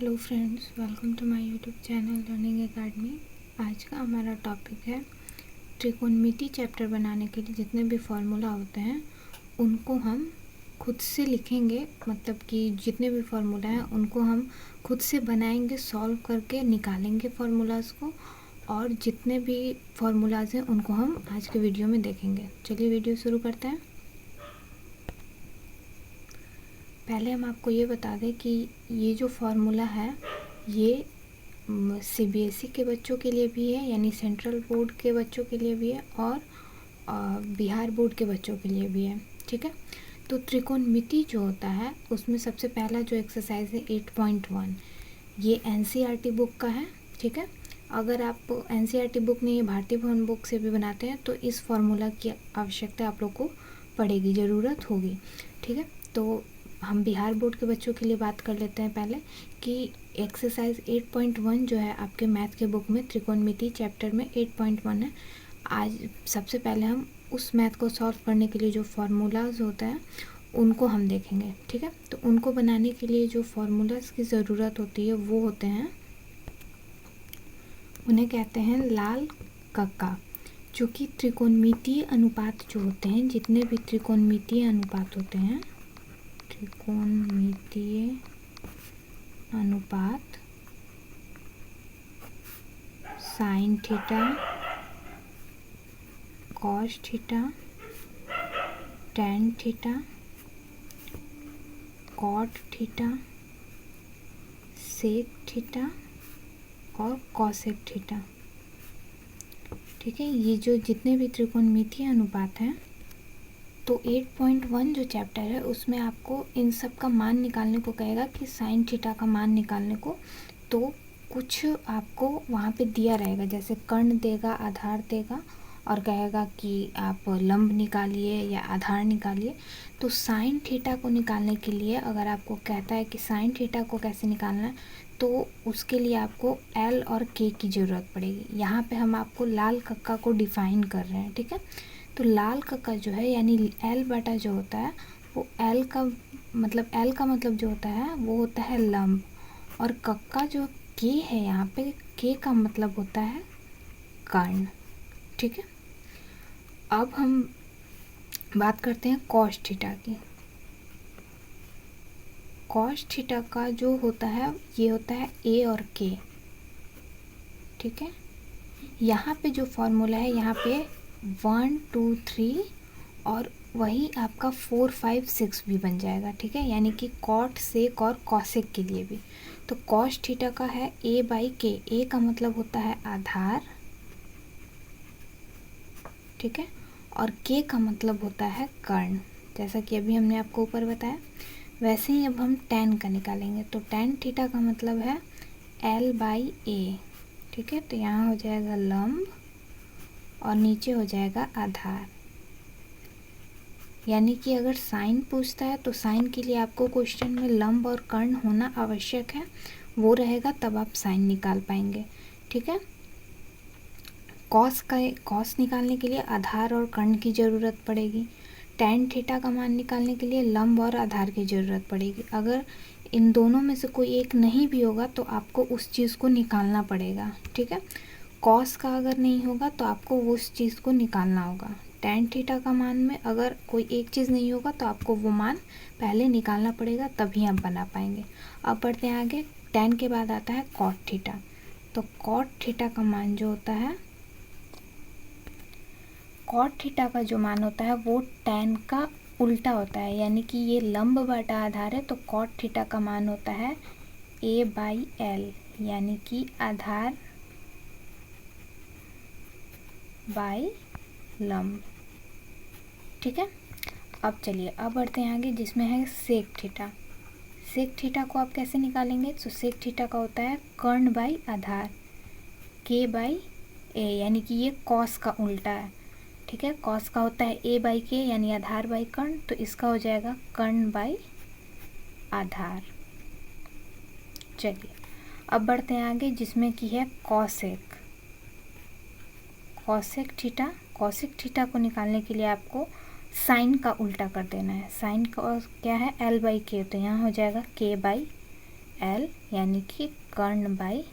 Hello friends, welcome to my YouTube channel learning academy. आज का हमारा टॉपिक है त्रिकोणमिति। चैप्टर बनाने के लिए जितने भी फार्मूला होते हैं उनको हम खुद से लिखेंगे, मतलब कि जितने भी फार्मूला हैं उनको हम खुद से बनाएंगे, सॉल्व करके निकालेंगे फार्मूलाज़ को, और जितने भी फार्मूलाज़ हैं उनको हम आज के वीडियो में देखेंगे। चलिए वीडियो शुरू करते हैं। पहले हम आपको ये बता दें कि ये जो फार्मूला है ये सीबीएसई के बच्चों के लिए भी है, यानी सेंट्रल बोर्ड के बच्चों के लिए भी है, और बिहार बोर्ड के बच्चों के लिए भी है। ठीक है, तो त्रिकोणमिति जो होता है उसमें सबसे पहला जो एक्सरसाइज है 8.1, ये एनसीईआरटी बुक का है। ठीक है, अगर आप एनसीईआरटी बुक नहीं, भारतीय भवन बुक से भी बनाते हैं तो इस फार्मूला की आवश्यकता आप लोग को पड़ेगी, ज़रूरत होगी। ठीक है, तो हम बिहार बोर्ड के बच्चों के लिए बात कर लेते हैं पहले कि एक्सरसाइज 8.1 जो है आपके मैथ के बुक में त्रिकोणमिति चैप्टर में 8.1 है। आज सबसे पहले हम उस मैथ को सॉल्व करने के लिए जो फार्मूलाज होते हैं उनको हम देखेंगे। ठीक है, तो उनको बनाने के लिए जो फार्मूलाज की ज़रूरत होती है वो होते हैं, उन्हें कहते हैं लाल कक्का। चूँकि त्रिकोणमितीय अनुपात जो होते हैं, जितने भी त्रिकोणमितीय अनुपात होते हैं, त्रिकोणमितीय अनुपात sine theta, cos theta, tan theta, cot theta, sec theta और कॉसेक थीटा। ठीक है, ये जो जितने भी त्रिकोणमितीय अनुपात हैं, तो 8.1 जो चैप्टर है उसमें आपको इन सब का मान निकालने को कहेगा कि साइन थीटा का मान निकालने को। तो कुछ आपको वहाँ पे दिया रहेगा, जैसे कर्ण देगा, आधार देगा और कहेगा कि आप लंब निकालिए या आधार निकालिए। तो साइन थीटा को निकालने के लिए अगर आपको कहता है कि साइन थीटा को कैसे निकालना है, तो उसके लिए आपको एल और के की ज़रूरत पड़ेगी। यहाँ पे हम आपको लाल कक्का को डिफ़ाइन कर रहे हैं। ठीक है, तो लाल कक्का जो है यानी एल बटा जो होता है वो एल का मतलब जो होता है वो होता है लंब, और कक्का जो के है यहाँ पे, के का मतलब होता है कर्ण। ठीक है, अब हम बात करते हैं कॉस थीटा की। कॉस थीटा का जो होता है ये होता है ए और के। ठीक है, यहाँ पे जो फॉर्मूला है यहाँ पे 1 2 3 और वही आपका 4 5 6 भी बन जाएगा। ठीक है, यानी कि कॉट, सेक और कॉसेक के लिए भी। तो कॉस थीटा का है ए बाई के। ए का मतलब होता है आधार, ठीक है, और के का मतलब होता है कर्ण, जैसा कि अभी हमने आपको ऊपर बताया। वैसे ही अब हम टैन का निकालेंगे, तो टैन थीटा का मतलब है एल बाई ए। ठीक है, तो यहाँ हो जाएगा लंब और नीचे हो जाएगा आधार। यानी कि अगर साइन पूछता है तो साइन के लिए आपको क्वेश्चन में लंब और कर्ण होना आवश्यक है, वो रहेगा तब आप साइन निकाल पाएंगे। ठीक है, कॉस निकालने के लिए आधार और कर्ण की ज़रूरत पड़ेगी। टैन थीटा का मान निकालने के लिए लंब और आधार की ज़रूरत पड़ेगी। अगर इन दोनों में से कोई एक नहीं भी होगा तो आपको उस चीज़ को निकालना पड़ेगा। ठीक है, कॉस का अगर नहीं होगा तो आपको उस चीज़ को निकालना होगा। टैन थीटा का मान में अगर कोई एक चीज़ नहीं होगा तो आपको वो मान पहले निकालना पड़ेगा, तभी आप बना पाएंगे। अब बढ़ते हैं आगे। टैन के बाद आता है कॉट थीटा। तो कॉट थीटा का मान जो होता है, कॉट थीटा का जो मान होता है वो टैन का उल्टा होता है, यानी कि ये लंब बटा आधार है, तो कॉट थीटा का मान होता है ए बाई एल, यानी कि आधार बाई लंब। ठीक है, अब चलिए अब बढ़ते हैं आगे, जिसमें है सेक थीटा। सेक थीटा को आप कैसे निकालेंगे? तो सेक थीटा का होता है कर्ण बाई आधार, के बाई ए, यानी कि ये कॉस का उल्टा है। ठीक है, कॉस का होता है ए बाई के यानी आधार बाई कर्ण, तो इसका हो जाएगा कर्ण बाई आधार। चलिए अब बढ़ते हैं आगे, जिसमें की है cosec. Cosec theta, cosec theta को निकालने के लिए आपको साइन का उल्टा कर देना है। साइन का क्या है? एल बाई के, तो यहाँ हो जाएगा के बाई L यानी कि कर्ण बाई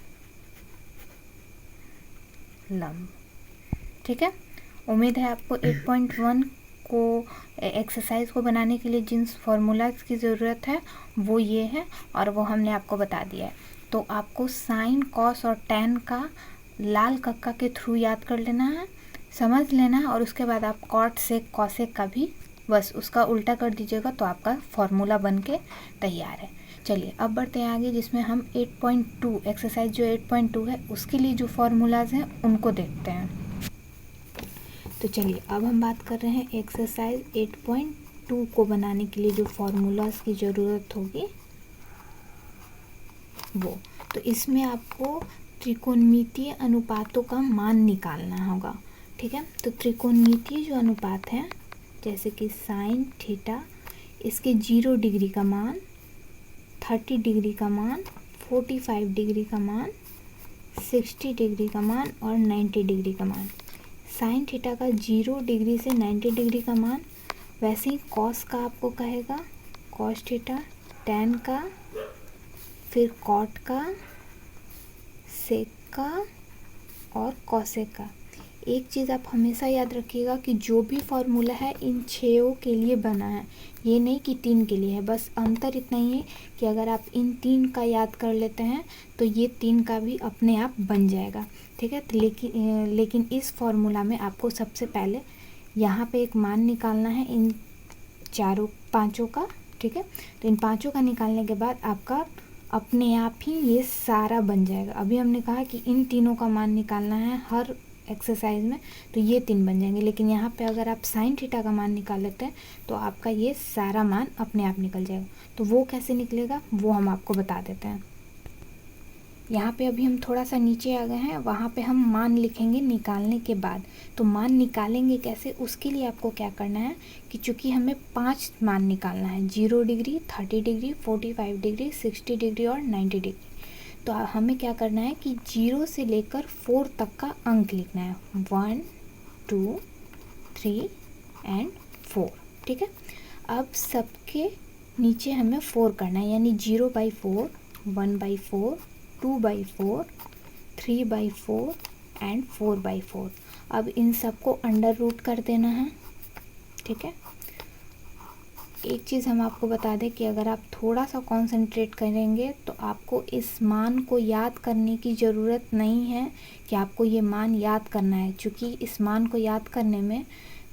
लंब। ठीक है, उम्मीद है आपको 8.1 को एक्सरसाइज को बनाने के लिए जिन फॉर्मूलाज की ज़रूरत है वो ये है और वो हमने आपको बता दिया है। तो आपको साइन, कॉस और टैन का लाल कक्का के थ्रू याद कर लेना है, समझ लेना है, और उसके बाद आप कॉट सेक कॉसेक का भी बस उसका उल्टा कर दीजिएगा तो आपका फॉर्मूला बन के तैयार है। चलिए अब बढ़ते हैं आगे, जिसमें हम 8.2 एक्सरसाइज जो 8.2 है उसके लिए जो फॉर्मूलाज हैं उनको देखते हैं। तो चलिए अब हम बात कर रहे हैं एक्सरसाइज 8.2 को बनाने के लिए जो फॉर्मूलाज की ज़रूरत होगी वो। तो इसमें आपको त्रिकोणमितीय अनुपातों का मान निकालना होगा। ठीक है, तो त्रिकोणमितीय जो अनुपात है जैसे कि साइन थीटा, इसके 0 डिग्री का मान, 30 डिग्री का मान, 45 डिग्री का मान, 60 डिग्री का मान और 90 डिग्री का मान। साइन थीटा का 0 डिग्री से 90 डिग्री का मान, वैसे ही कॉस का आपको कहेगा कॉस थीटा, टैन का, फिर कॉट का, सेक का और कॉसेक का। एक चीज़ आप हमेशा याद रखिएगा कि जो भी फॉर्मूला है इन 6 के लिए बना है, ये नहीं कि 3 के लिए है। बस अंतर इतना ही है कि अगर आप इन 3 का याद कर लेते हैं तो ये 3 का भी अपने आप बन जाएगा। ठीक है, तो लेकिन इस फॉर्मूला में आपको सबसे पहले यहाँ पे एक मान निकालना है इन 5 का। ठीक है, तो इन 5 का निकालने के बाद आपका अपने आप ही ये सारा बन जाएगा। अभी हमने कहा कि इन तीनों का मान निकालना है हर एक्सरसाइज में, तो ये 3 बन जाएंगे। लेकिन यहाँ पे अगर आप साइन थीटा का मान निकाल लेते हैं तो आपका ये सारा मान अपने आप निकल जाएगा। तो वो कैसे निकलेगा वो हम आपको बता देते हैं। यहाँ पे अभी हम थोड़ा सा नीचे आ गए हैं, वहाँ पे हम मान लिखेंगे निकालने के बाद। तो मान निकालेंगे कैसे, उसके लिए आपको क्या करना है कि चूँकि हमें 5 मान निकालना है, 0 डिग्री, 30 डिग्री, 45 डिग्री, 60 डिग्री और 90 डिग्री। तो हमें क्या करना है कि 0 से लेकर 4 तक का अंक लिखना है, 1 2 3 एंड 4। ठीक है, अब सबके नीचे हमें 4 करना है, यानी 0/4, 1/4, 2/4, 3/4 एंड 4/4। अब इन सबको अंडर रूट कर देना है। ठीक है, एक चीज़ हम आपको बता दें कि अगर आप थोड़ा सा कंसंट्रेट करेंगे तो आपको इस मान को याद करने की ज़रूरत नहीं है कि आपको ये मान याद करना है, क्योंकि इस मान को याद करने में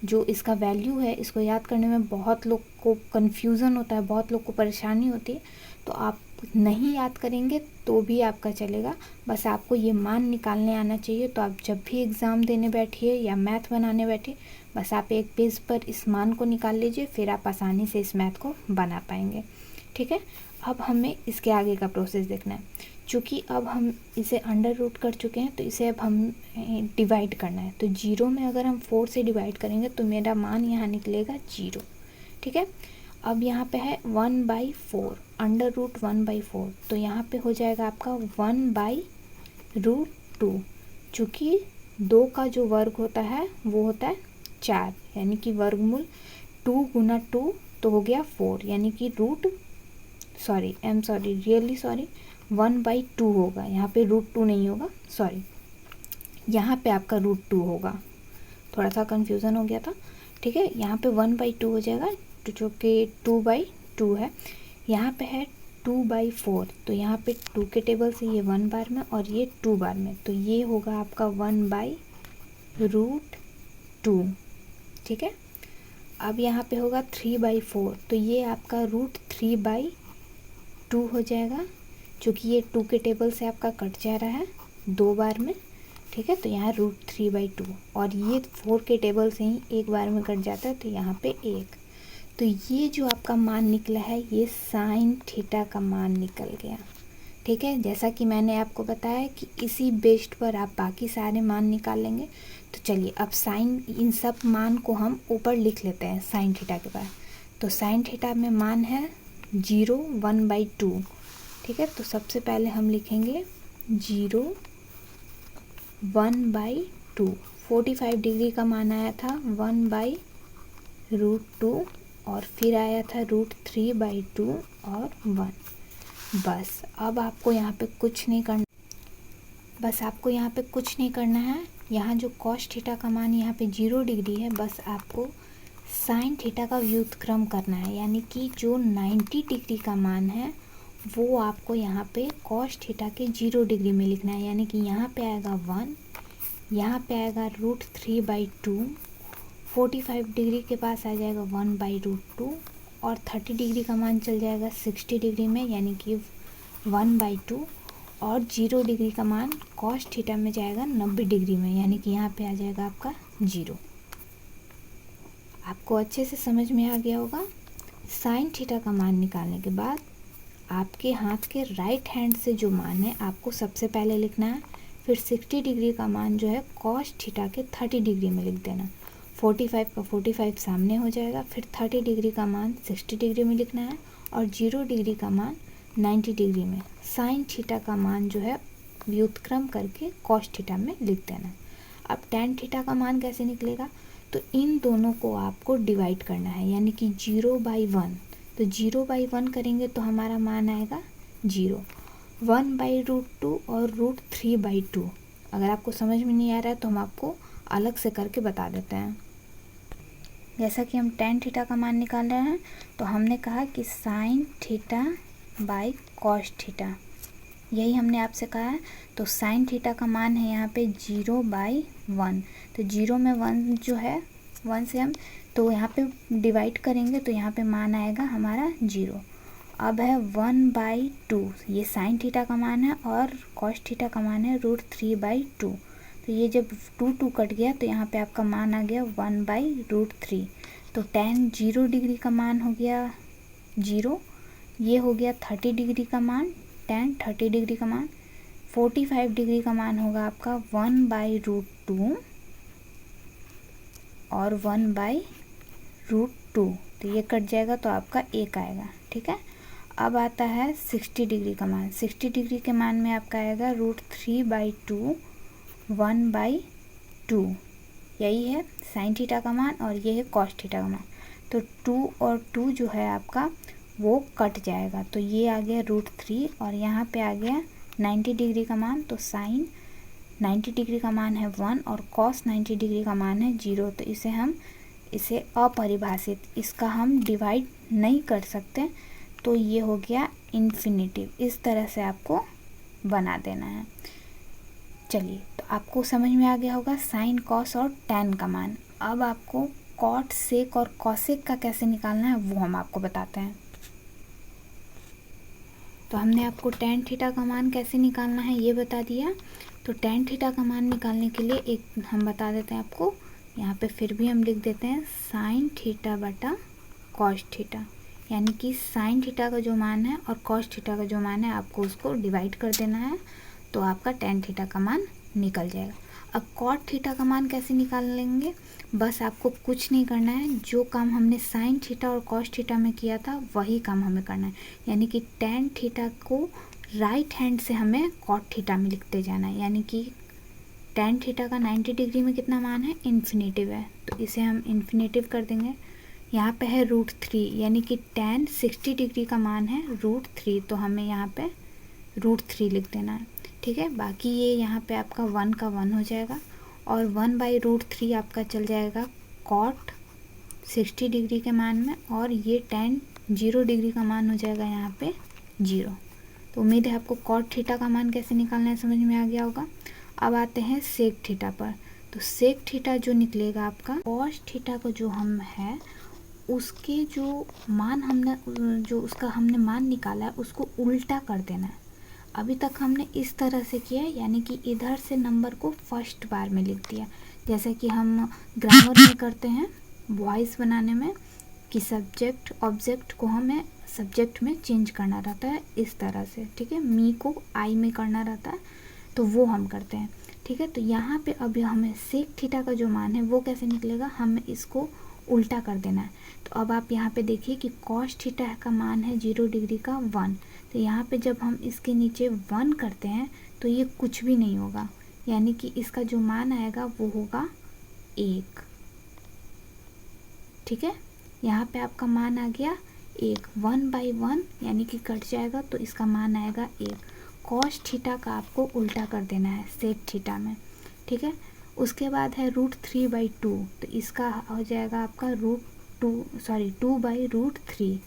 जो इसका वैल्यू है, इसको याद करने में बहुत लोग को कन्फ्यूज़न होता है, बहुत लोग को परेशानी होती है। तो आप नहीं याद करेंगे तो भी आपका चलेगा, बस आपको ये मान निकालने आना चाहिए। तो आप जब भी एग्ज़ाम देने बैठिए या मैथ बनाने बैठिए, बस आप एक पेज पर इस मान को निकाल लीजिए, फिर आप आसानी से इस मैथ को बना पाएंगे। ठीक है, अब हमें इसके आगे का प्रोसेस देखना है। चूँकि अब हम इसे अंडर रूट कर चुके हैं तो इसे अब हम डिवाइड करना है। तो 0 में अगर हम 4 से डिवाइड करेंगे तो मेरा मान यहाँ निकलेगा 0। ठीक है, अब यहाँ पे है 1/4, अंडर रूट 1/4, तो यहाँ पे हो जाएगा आपका 1/√2। चूँकि 2 का जो वर्ग होता है वो होता है 4, यानी कि वर्गमूल 2 गुना 2 तो हो गया 4, यानी कि रियली सॉरी 1/2 होगा। यहाँ पे √2 नहीं होगा, सॉरी, यहाँ पे आपका √2 होगा। थोड़ा सा कन्फ्यूज़न हो गया था। ठीक है, यहाँ पे 1/2 हो जाएगा, तो जो कि 2/2 है। यहाँ पे है 2/4, तो यहाँ पे 2 के टेबल से ये 1 बार में और ये 2 बार में, तो ये होगा आपका 1/√2। ठीक है, अब यहाँ पे होगा 3/4, तो ये आपका √3/2 हो जाएगा, क्योंकि ये 2 के टेबल से आपका कट जा रहा है 2 बार में। ठीक है, तो यहाँ √3/2, और ये 4 के टेबल से ही 1 बार में कट जाता है, तो यहाँ पे 1। तो ये जो आपका मान निकला है ये साइन थीटा का मान निकल गया। ठीक है, जैसा कि मैंने आपको बताया कि इसी बेस्ड पर आप बाकी सारे मान निकाल लेंगे। तो चलिए अब इन सब मान को हम ऊपर लिख लेते हैं साइन थीटा के बाद। तो साइन थीटा में मान है 0, 1/2। ठीक है, तो सबसे पहले हम लिखेंगे 0, 1/2। 45 डिग्री का मान आया था 1/√2, और फिर आया था √3/2 और 1। बस अब आपको यहाँ पे कुछ नहीं करना, बस आपको यहाँ पे कुछ नहीं करना है। यहाँ जो कॉस थीटा का मान यहाँ पे 0 डिग्री है, बस आपको साइन थीटा का व्युत्क्रम करना है, यानी कि जो 90 डिग्री का मान है वो आपको यहाँ पे कॉस थीटा के 0 डिग्री में लिखना है। यानी कि यहाँ पे आएगा 1, यहाँ पे आएगा √3/2, 45 डिग्री के पास आ जाएगा 1/√2 और 30 डिग्री का मान चल जाएगा 60 डिग्री में, यानी कि 1/2 और 0 डिग्री का मान कॉस थीटा में जाएगा 90 डिग्री में, यानी कि यहाँ पे आ जाएगा आपका 0। आपको अच्छे से समझ में आ गया होगा। साइन थीटा का मान निकालने के बाद आपके हाथ के राइट हैंड से जो मान है आपको सबसे पहले लिखना है, फिर 60 डिग्री का मान जो है कॉस थीटा के 30 डिग्री में लिख देना। 45 का 45 सामने हो जाएगा, फिर 30 डिग्री का मान 60 डिग्री में लिखना है और 0 डिग्री का मान 90 डिग्री में। साइन थीटा का मान जो है व्युत्क्रम करके कॉस थीटा में लिख देना। अब टैन थीटा का मान कैसे निकलेगा, तो इन दोनों को आपको डिवाइड करना है, यानी कि 0/1। तो 0/1 करेंगे तो हमारा मान आएगा 0, 1/√2 और √3/2। अगर आपको समझ में नहीं आ रहा है तो हम आपको अलग से करके बता देते हैं। जैसा कि हम टैन थीटा का मान निकाल रहे हैं, तो हमने कहा कि sine theta by cos theta, यही हमने आपसे कहा है। तो साइन थीटा का मान है यहाँ पे 0/1, तो 0 में 1 जो है 1 से हम तो यहाँ पे डिवाइड करेंगे तो यहाँ पे मान आएगा हमारा 0। अब है 1/2, ये साइन थीटा का मान है और कॉस थीटा का मान है √3/2। तो ये जब 2 कट गया तो यहाँ पे आपका मान आ गया 1/√3। तो टैन 0 डिग्री का मान हो गया 0, ये हो गया 30 डिग्री का मान, टैन 30 डिग्री का मान, 45 डिग्री का मान होगा आपका 1/√2 और 1/√2। तो ये कट जाएगा तो आपका 1 आएगा, ठीक है। अब आता है 60 डिग्री का मान। 60 डिग्री के मान में आपका आएगा √3/2, 1/2। यही है साइन थीटा का मान और ये है कॉस थीटा का मान। तो 2 और 2 जो है आपका वो कट जाएगा, तो ये आ गया √3 और यहाँ पे आ गया 90 डिग्री का मान। तो साइन 90 डिग्री का मान है 1 और कॉस 90 डिग्री का मान है 0। तो इसे अपरिभाषित, इसका हम डिवाइड नहीं कर सकते, तो ये हो गया इन्फिनिटिव। इस तरह से आपको बना देना है। चलिए, तो आपको समझ में आ गया होगा साइन, कॉस और टैन का मान। अब आपको कॉट, सेक और कॉसेक का कैसे निकालना है वो हम आपको बताते हैं। तो हमने आपको टैन थीटा का मान कैसे निकालना है ये बता दिया। तो टैन थीटा का मान निकालने के लिए एक हम बता देते हैं आपको, यहाँ पे फिर भी हम लिख देते हैं साइन थीटा बटा कॉस थीटा, यानी कि साइन थीटा का जो मान है और कॉस थीटा का जो मान है आपको उसको डिवाइड कर देना है, तो आपका टैन थीटा का मान निकल जाएगा। अब कॉट थीटा का मान कैसे निकाल लेंगे, बस आपको कुछ नहीं करना है, जो काम हमने साइन थीटा और कॉस थीटा में किया था वही काम हमें करना है, यानी कि टैन थीटा को राइट हैंड से हमें कॉट थीटा में लिखते जाना है। यानी कि टैन थीटा का 90 डिग्री में कितना मान है, इन्फिनेटिव है, तो इसे हम इन्फिनेटिव कर देंगे। यहाँ पे है √3, यानी कि टैन 60 डिग्री का मान है √3, तो हमें यहाँ पे √3 लिख देना है, ठीक है। बाकी ये यहाँ पे आपका 1 का 1 हो जाएगा और 1/√3 आपका चल जाएगा कॉट 60 डिग्री के मान में, और ये टैन 0 डिग्री का मान हो जाएगा यहाँ पे 0। तो उम्मीद है आपको कॉट थीटा का मान कैसे निकालना है समझ में आ गया होगा। अब आते हैं सेक थीटा पर। तो सेक थीटा जो निकलेगा आपका, कॉस थीटा का जो हम है उसके जो मान हमने मान निकाला है उसको उल्टा कर देना है। अभी तक हमने इस तरह से किया है, यानी कि इधर से नंबर को फर्स्ट बार में लिख दिया, जैसे कि हम ग्रामर में करते हैं वॉइस बनाने में, कि सब्जेक्ट ऑब्जेक्ट को हमें सब्जेक्ट में चेंज करना रहता है इस तरह से, ठीक है। मी को आई में करना रहता है, तो वो हम करते हैं, ठीक है। तो यहाँ पे अभी हमें सेक थीटा का जो मान है वो कैसे निकलेगा, हमें इसको उल्टा कर देना है। तो अब आप यहाँ पे देखिए कि कॉस थीटा का मान है 0 डिग्री का 1, तो यहाँ पे जब हम इसके नीचे 1 करते हैं तो ये कुछ भी नहीं होगा, यानी कि इसका जो मान आएगा वो होगा 1, ठीक है। यहाँ पे आपका मान आ गया 1, 1/1 यानी कि कट जाएगा तो इसका मान आएगा 1। कॉस थीटा का आपको उल्टा कर देना है सेक थीटा में, ठीक है। उसके बाद है √3/2, तो इसका हो जाएगा आपका 2/√3।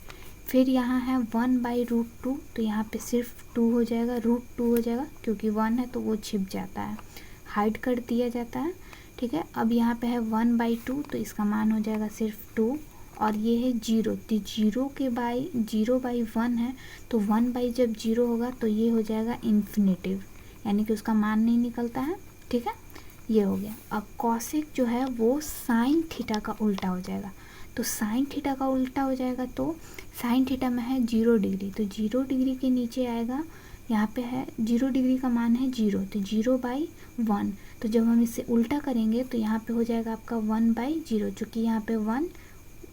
फिर यहाँ है 1/√2, तो यहाँ पे सिर्फ 2 हो जाएगा, √2 हो जाएगा, क्योंकि 1 है तो वो छिप जाता है, हाइड कर दिया जाता है, ठीक है। अब यहाँ पे है 1/2, तो इसका मान हो जाएगा सिर्फ 2, और ये है 0, तो 0/1 है, तो 1 जब 0 होगा तो ये हो जाएगा इन्फिनेटिव, यानी कि उसका मान नहीं निकलता है, ठीक है। ये हो गया। अब कॉसेक जो है वो साइन थीटा का उल्टा हो जाएगा, तो साइन थीटा का उल्टा हो जाएगा तो साइन थीटा में है 0 डिग्री, तो 0 डिग्री के नीचे आएगा, यहाँ पे है 0 डिग्री का मान है 0, तो 0/1, तो जब हम इसे उल्टा करेंगे तो यहाँ पे हो जाएगा आपका 1/0, चूँकि यहाँ पे 1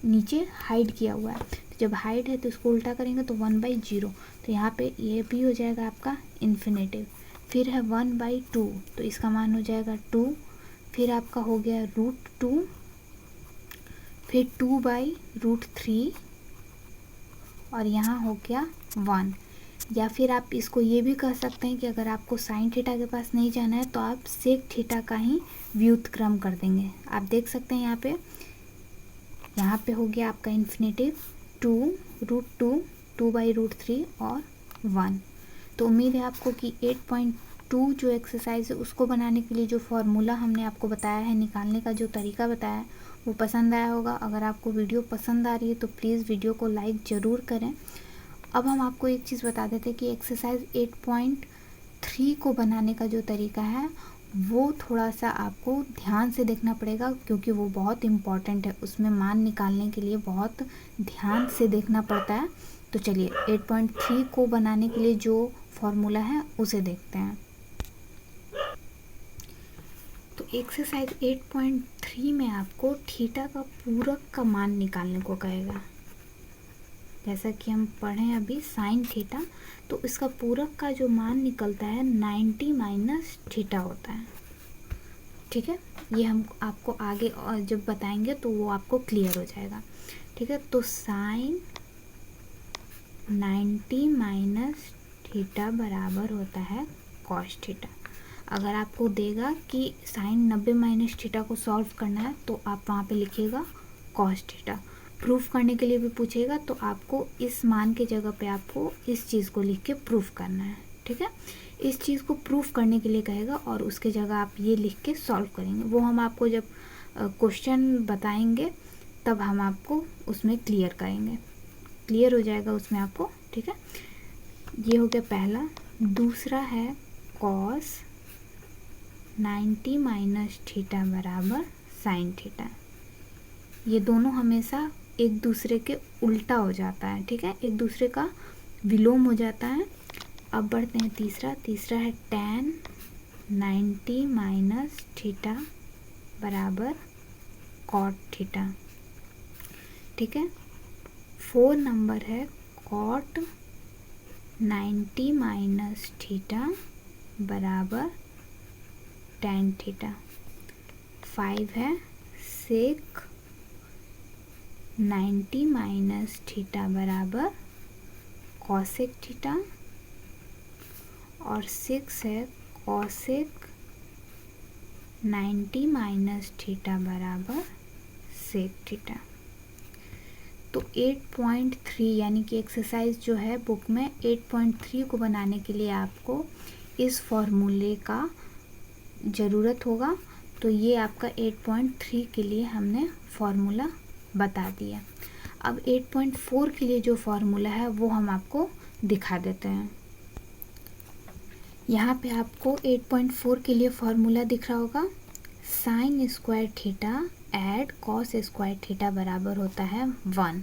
नीचे हाइड किया हुआ है, तो जब हाइड है तो इसको उल्टा करेंगे तो 1/0, तो यहाँ पे ये भी हो जाएगा आपका इन्फिनेटिव। फिर है 1/2, तो इसका मान हो जाएगा 2, फिर आपका हो गया √2, फिर 2/√3, और यहाँ हो गया 1। या फिर आप इसको ये भी कह सकते हैं कि अगर आपको साइन थीटा के पास नहीं जाना है तो आप सेक थीटा का ही व्युत्क्रम कर देंगे। आप देख सकते हैं यहाँ पे हो गया आपका इन्फिनेटिव 2√2, 2/√3 और 1। तो उम्मीद है आपको कि 8.2 जो एक्सरसाइज है उसको बनाने के लिए जो फॉर्मूला हमने आपको बताया है, निकालने का जो तरीका बताया है, वो पसंद आया होगा। अगर आपको वीडियो पसंद आ रही है तो प्लीज़ वीडियो को लाइक ज़रूर करें। अब हम आपको एक चीज़ बता देते हैं कि एक्सरसाइज 8.3 को बनाने का जो तरीका है वो थोड़ा सा आपको ध्यान से देखना पड़ेगा, क्योंकि वो बहुत इम्पॉर्टेंट है, उसमें मान निकालने के लिए बहुत ध्यान से देखना पड़ता है। तो चलिए 8.3 को बनाने के लिए जो फॉर्मूला है उसे देखते हैं। तो एक्सरसाइज 8.3 में आपको थीटा का पूरक का मान निकालने को कहेगा। जैसा कि हम पढ़ें अभी साइन थीटा, तो इसका पूरक का जो मान निकलता है 90 - थीटा होता है, ठीक है। ये हम आपको आगे और जब बताएंगे तो वो आपको क्लियर हो जाएगा, ठीक है। तो साइन 90 - थीटा बराबर होता है कॉस थीटा। अगर आपको देगा कि साइन 90 - थीटा को सॉल्व करना है तो आप वहाँ पे लिखिएगा कॉस थीटा। प्रूफ करने के लिए भी पूछेगा तो आपको इस मान के जगह पे आपको इस चीज़ को लिख के प्रूफ करना है, ठीक है। इस चीज़ को प्रूफ करने के लिए कहेगा और उसके जगह आप ये लिख के सॉल्व करेंगे। वो हम आपको जब क्वेश्चन बताएंगे तब हम आपको उसमें क्लियर करेंगे, क्लियर हो जाएगा उसमें आपको, ठीक है। ये हो गया पहला। दूसरा है कॉस 90 - थीटा बराबर साइन थीटा। ये दोनों हमेशा एक दूसरे के उल्टा हो जाता है, ठीक है, एक दूसरे का विलोम हो जाता है। अब बढ़ते हैं तीसरा है tan 90 - थीटा बराबर कॉट थीटा, ठीक है। 4 नंबर है कॉट 90 - थीटा बराबर tan थीटा। 5 है सेक 90 - थीटा बराबर कॉसेक थीटा, और 6 है कॉसेक 90 - थीटा बराबर सेक थीटा। तो 8.3 यानी कि एक्सरसाइज जो है बुक में 8.3 को बनाने के लिए आपको इस फॉर्मूले का ज़रूरत होगा। तो ये आपका 8.3 के लिए हमने फॉर्मूला बता दिया। अब 8.4 के लिए जो फॉर्मूला है वो हम आपको दिखा देते हैं। यहाँ पे आपको 8.4 के लिए फॉर्मूला दिख रहा होगा, sine square theta add cos square theta बराबर होता है 1।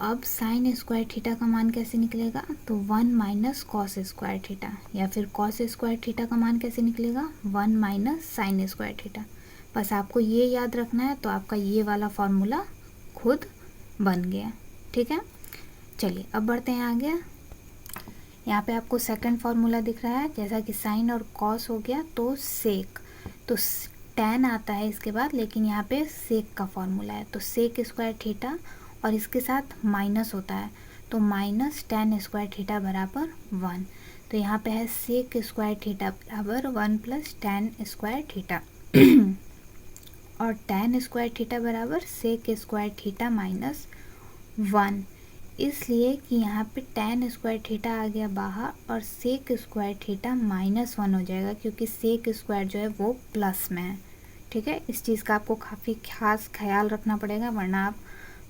अब साइन स्क्वायर थीटा का मान कैसे निकलेगा, तो 1 - कॉस स्क्वायर थीटा, या फिर कॉस स्क्वायर थीटा का मान कैसे निकलेगा, 1 - साइन स्क्वायर थीटा। बस आपको ये याद रखना है, तो आपका ये वाला फॉर्मूला खुद बन गया, ठीक है। चलिए अब बढ़ते हैं आगे। यहाँ पे आपको सेकंड फार्मूला दिख रहा है, जैसा कि साइन और कॉस हो गया तो सेक, तो टैन आता है इसके बाद, लेकिन यहाँ पे सेक का फॉर्मूला है, तो सेक स्क्वायर थीटा और इसके साथ माइनस होता है, तो माइनस tan स्क्वायर थीटा बराबर 1। तो यहाँ पे है सेक स्क्वायर थीटा बराबर 1 प्लस tan स्क्वायर थीटा और tan स्क्वायर थीटा बराबर सेक स्क्वायर थीटा माइनस 1, इसलिए कि यहाँ पे tan स्क्वायर थीटा आ गया बाहर और सेक स्क्वायर थीटा माइनस 1 हो जाएगा, क्योंकि सेक स्क्वायर जो है वो प्लस में है। ठीक है, इस चीज़ का आपको काफ़ी खास ख्याल रखना पड़ेगा, वरना आप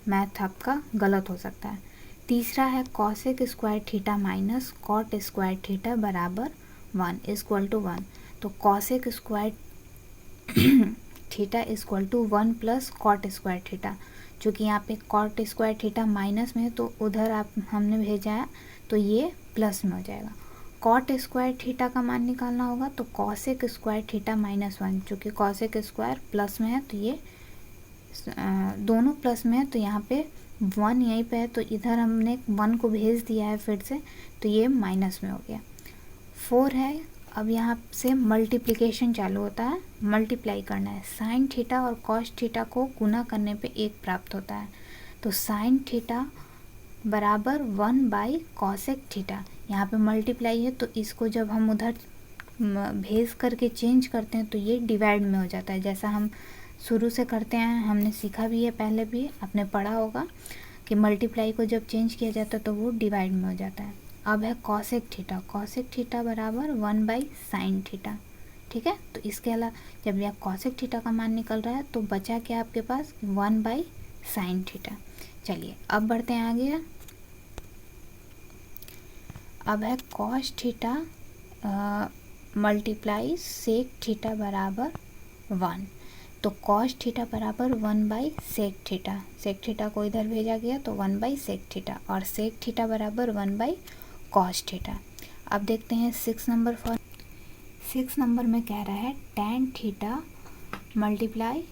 मैथ आपका गलत हो सकता है। तीसरा है cosec square theta minus cot square theta बराबर 1 इक्वल टू 1। तो cosec square theta equal to 1 plus cot square theta, चूँकि यहाँ पे कॉट स्क्वायर थीटा माइनस में है तो उधर आप हमने भेजा है तो ये प्लस में हो जाएगा। कॉट स्क्वायर थीटा का मान निकालना होगा, तो कॉसेक स्क्वायर थीटा माइनस 1, चूँकि कॉसेक स्क्वायर प्लस में है तो ये दोनों प्लस में है, तो यहाँ पे 1 यहीं पे है तो इधर हमने 1 को भेज दिया है फिर से, तो ये माइनस में हो गया। 4 है, अब यहाँ से मल्टीप्लिकेशन चालू होता है, मल्टीप्लाई करना है। साइन थीटा और कॉस थीटा को गुना करने पे 1 प्राप्त होता है, तो साइन थीटा बराबर 1 बाई कॉसेक थीटा। यहाँ पे मल्टीप्लाई है तो इसको जब हम उधर भेज करके चेंज करते हैं तो ये डिवाइड में हो जाता है, जैसा हम शुरू से करते हैं, हमने सीखा भी है, पहले भी आपने पढ़ा होगा कि मल्टीप्लाई को जब चेंज किया जाता है तो वो डिवाइड में हो जाता है। अब है कॉसेक थीटा, कॉसेक थीटा बराबर 1 बाई साइन थीटा। ठीक है, तो इसके अलावा जब यह कॉसेक थीटा का मान निकल रहा है तो बचा क्या आपके पास 1 बाई साइन थीटा। चलिए अब बढ़ते हैं आगे। अब है cos theta multiply sec theta बराबर 1। तो कॉस थीटा बराबर 1 by sec theta, sec theta को इधर भेजा गया तो 1 बाई सेक थीटा, और सेक थीटा बराबर 1 बाई कॉस थीटा। अब देखते हैं 6 नंबर में कह रहा है tan theta multiply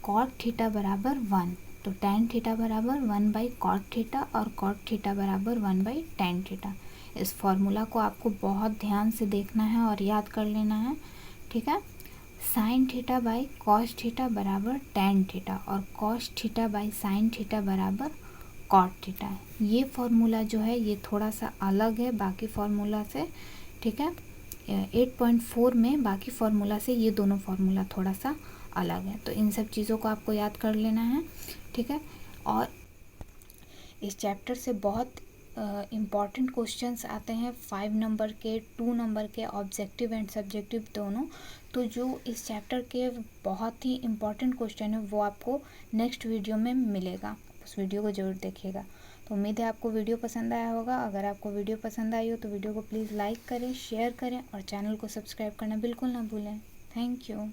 cot theta बराबर 1। तो tan थीटा बराबर 1 बाई कॉट थीटा और कॉट थीटा बराबर 1 बाई tan थीटा। इस फॉर्मूला को आपको बहुत ध्यान से देखना है और याद कर लेना है। ठीक है, sine theta by cos theta बराबर tan थीटा और cos theta by sine theta बराबर कॉट थीटा। ये फॉर्मूला जो है ये थोड़ा सा अलग है बाकी फार्मूला से। ठीक है, 8.4 में बाकी फार्मूला से ये दोनों फार्मूला थोड़ा सा अलग है, तो इन सब चीज़ों को आपको याद कर लेना है। ठीक है, और इस चैप्टर से बहुत इम्पॉर्टेंट क्वेश्चंस आते हैं 5 नंबर के, 2 नंबर के, ऑब्जेक्टिव एंड सब्जेक्टिव दोनों। तो जो इस चैप्टर के बहुत ही इम्पॉर्टेंट क्वेश्चन है वो आपको नेक्स्ट वीडियो में मिलेगा, उस वीडियो को ज़रूर देखिएगा। तो उम्मीद है आपको वीडियो पसंद आया होगा। अगर आपको वीडियो पसंद आई हो तो वीडियो को प्लीज़ लाइक करें, शेयर करें और चैनल को सब्सक्राइब करना बिल्कुल ना भूलें। Thank you.